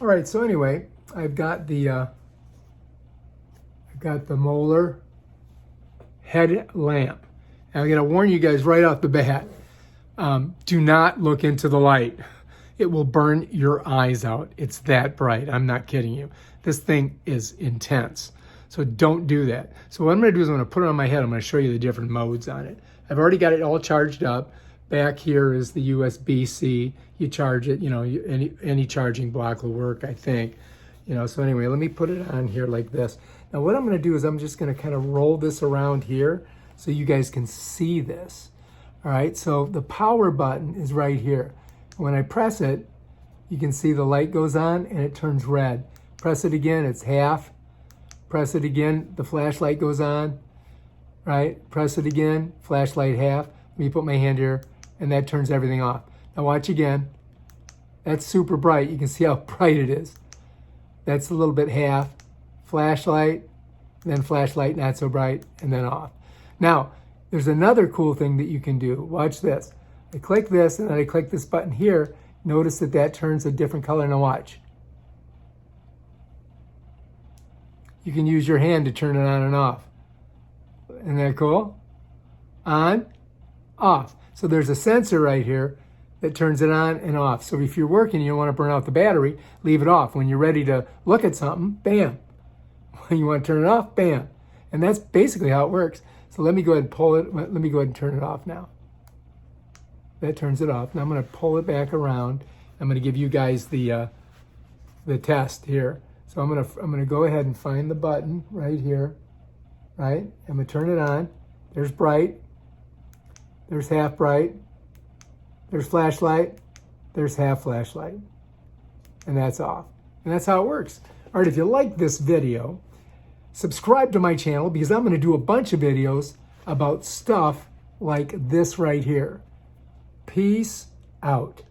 All right, so anyway, I've got the Molaer Headlamp. And I'm gonna warn you guys right off the bat, do not look into the light. It will burn your eyes out. It's that bright, I'm not kidding you. This thing is intense, so don't do that. So what I'm gonna do is I'm gonna put it on my head. I'm gonna show you the different modes on it. I've already got it all charged up. Back here is the USB-C. You charge it, you know, any charging block will work, I think. You know, so anyway, let me put it on here like this. Now what I'm gonna do is I'm just gonna kind of roll this around here so you guys can see this. All right, so the power button is right here. When I press it, you can see the light goes on and it turns red. Press it again, it's half. Press it again, the flashlight goes on, right? Press it again, flashlight half. Let me put my hand here, and that turns everything off. Now watch again. That's super bright. You can see how bright it is. That's a little bit half. Flashlight, then flashlight, not so bright, and then off. Now, there's another cool thing that you can do. Watch this. I click this, and then I click this button here. Notice that that turns a different color. Now watch. You can use your hand to turn it on and off. Isn't that cool? On, off. So there's a sensor right here that turns it on and off. So if you're working and you don't want to burn out the battery, leave it off. When you're ready to look at something, bam. When you want to turn it off, bam. And that's basically how it works. So let me go ahead and pull it. Let me go ahead and turn it off now. That turns it off. Now I'm going to pull it back around. I'm going to give you guys the test here. So I'm going to go ahead and find the button right here. Right? I'm going to turn it on. There's bright. There's half bright. There's flashlight. There's half flashlight. And that's off. And that's how it works. All right, if you like this video, subscribe to my channel because I'm going to do a bunch of videos about stuff like this right here. Peace out.